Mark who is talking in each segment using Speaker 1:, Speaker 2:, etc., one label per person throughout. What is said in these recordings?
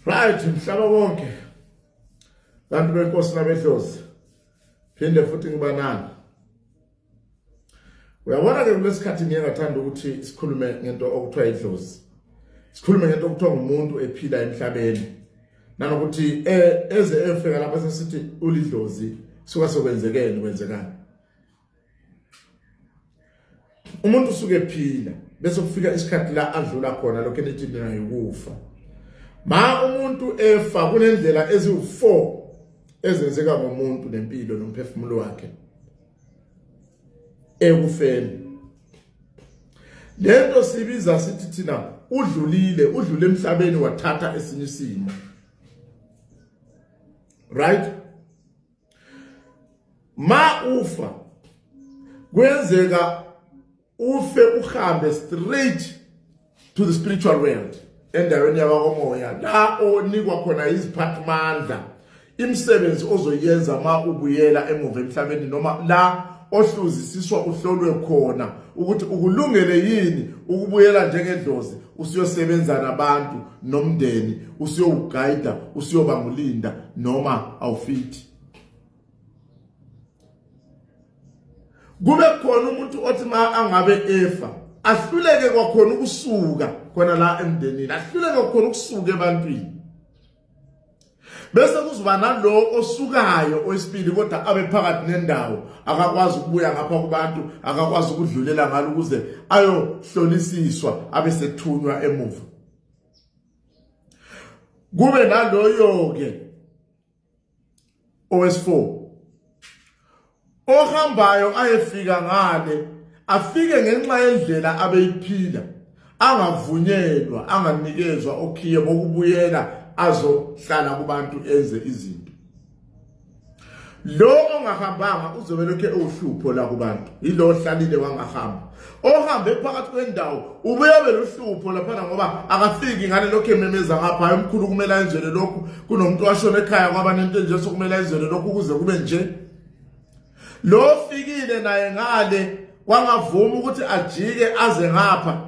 Speaker 1: Right, mhlaba wonke. Bantu benkosi nabedlozi. Phinde futhi ngibanana. Uyabona ke kulesikhathi ngiyathanda ukuthi sikhulume ngento okuthiwa yidlozi. Sikhulume ngento okuthiwa umuntu ephila emhlabeni. Nanokuthi eze efika lapha sesithi ulidlozi suka sokwenzekeni kwenzekani. Umuntu usuke ephila bese kufika isikhathi la adlula khona lokho enithi nayo ukufa. Ma umuntu efa kunendlela eziwu4 ezenzeka ngomuntu nempilo nomphefumulo wakhe ekufeni. Lento sibiza sithi thina udlule emhlabeni wathatha esinye isimo. Right? Ma ufa kwenzeka ufe uhambe straight to the spiritual world. Endaweni yabakomoya la onikwa khona iziphathimandla imisebenzi ozoyenza ma ubuyela emuva emhlabeni noma la ohluzisiswa uhlolwe khona ukuthi ukulungele yini ukubuyela njengedlozi usiyosebenza nabantu nomndeni usiyogayida usiyobangulinda noma awufiti. Kube khona umuntu othi ma angabe efa ahluleke kwakhona ukusuka khona la emndenini ahluleke kwakhona ukusuka ebantwini bese kuzoba nalo osukayo oyisibili kodwa abe phakathi nendawo akakwazi ukubuya ngapha kubantu akakwazi ukudlulela ngalo ukuze ayohlolisiswa abe sethunywa emuva. Kube naloyo ke owes4 ohambayo ayefika ngale afike ngenxa yendlela abeyiphila angavunyelwa anganikezwa okhiye bokubuyela azohlala kubantu enze izinto. Lo ongahambanga uzobe lokho uhlupho la kubantu yilo hlalile wangahamba ohambe phakathi kwendawo ubuyabe lohlupho lapha ngoba akafiki ngale lokho ememeza ngapha emkhulu kumele enzele lokho kunomuntu washona ekhaya kwaba nento nje sokumele enzele lokho kuze kube nje. Lo fikile naye ngale kwangavuma ukuthi ajike aze ngapha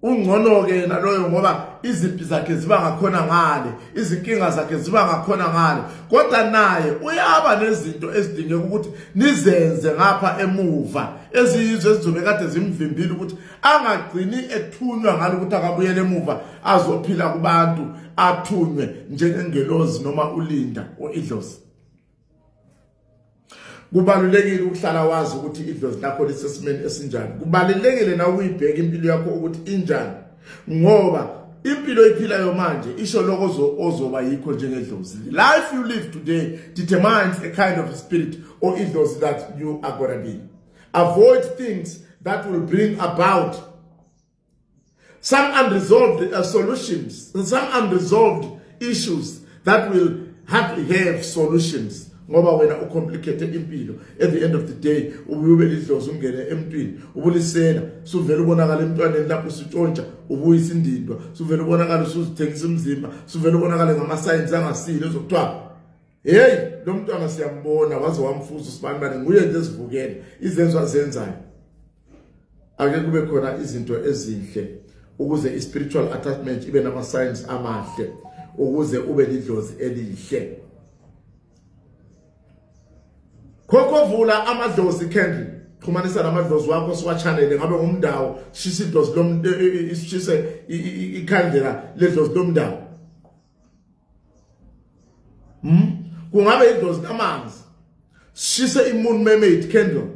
Speaker 1: ungcono ke naloyo ngoba iziphi zakhe ziba ngakhona ngale izinkinga zakhe ziba ngakhona ngale kodwa naye uyaba nezinto ezidingeka ukuthi nizenze ngapha emuva eziyizwe ezizobe kade zimvimbile ukuthi angagcini ethunywa ngalo ukuthi akabuyele emuva azophila kubantu athunywe njengengelozi noma ulinda oyidlozi. Kubalulekile ukuhlala wazi ukuthi idlozi lakho lisesimeni esinjani. Kubalulekile na ukuyibheka impilo yakho ukuthi injani ngoba impilo iphilayo manje isho lokho ozoba yikho njengedlozi. Life you live today determines a kind of spirit or idlozi that you are going to be. Avoid things that will bring about some unresolved solutions, some unresolved issues that will hardly have solutions. Ngoba wena ucomplicated impilo at the end of the day ubuyube lidlozi ungene emntwini ubulisela suvela ubonakala emntwaneni lapho usitshontsha ubuyisa indindwa suvela ubonakala usuzithengisa umzimba suvela ubonakala ngama signs angasile ezokuthiwa hey lo mntwana siyambona waze wamfuza sibanibani nguye nje sivukele izenzo azenzayo. Ake kube khona izinto ezinhle ukuze spiritual attachment ibe nama signs amahle ukuze ube lidlozi elihle. Kokhovula amadlozi candle xumanisa namadlozi wakho siwachanele ngabe ngumndawo shisa idlozi isishise ikhandlela ledlozi lomndawo kungabe idlozi amanzi shise moon mermaid candle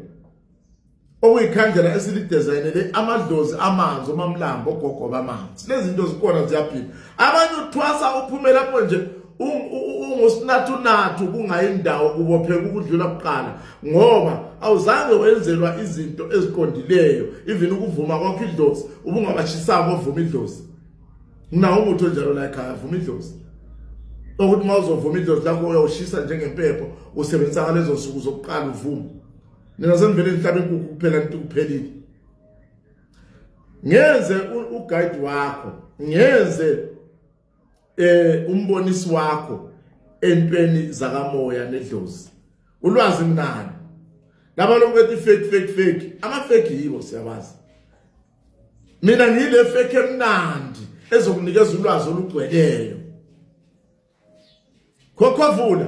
Speaker 1: okuyikhandlela esilidesignele amadlozi amanzi omamlambo ogogo bamanzi. Lezi zinto zikhona ziyaphila abanye uthwasa uphume lapho nje ungusinathu kungayindawo kubopheka ukudlula kuqala ngoba awuzange wenzelwa izinto eziqondileyo even ukuvuma kwakho idlozi ubungabashisako ovuma idlozi nawo umuntu onjalo la ekhaya vuma idlozi ukuthi mawuzovuma idlozi lakho uyawushisa njengempepho usebenzisa ngalezo nsuku zokuqala uvuma nina semvele nihlabe inkukhu kuphela into kuphelile. Ngenze uguide wakho ngenze umbonisi wakho entweni zakamoya nedlozi ulwazi mnani laba lokwethi fake ama fake yibo siyabazi mina ngile fake emnandi ezokunikeza ulwazi olugcweleyo Kokhovula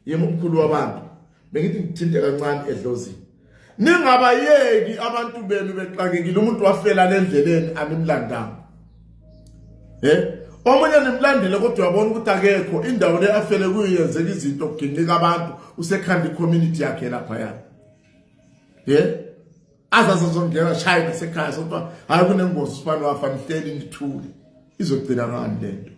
Speaker 1: yema umkhulu wabantu bengithi ngithinte kancane edlozini ningabayeki abantu benu bexakekile umuntu wafela lendleleni animlandanga omunye nimlandile kodwa wabona ukuthi akekho indawo le afele kuyenzeka izinto okuginika abantu usekhanda community yakhe lapha yana azazozongena shaya sekhaya sodwa hayi kunengozi sifana wafa nihleli nithule izogcina ngani lento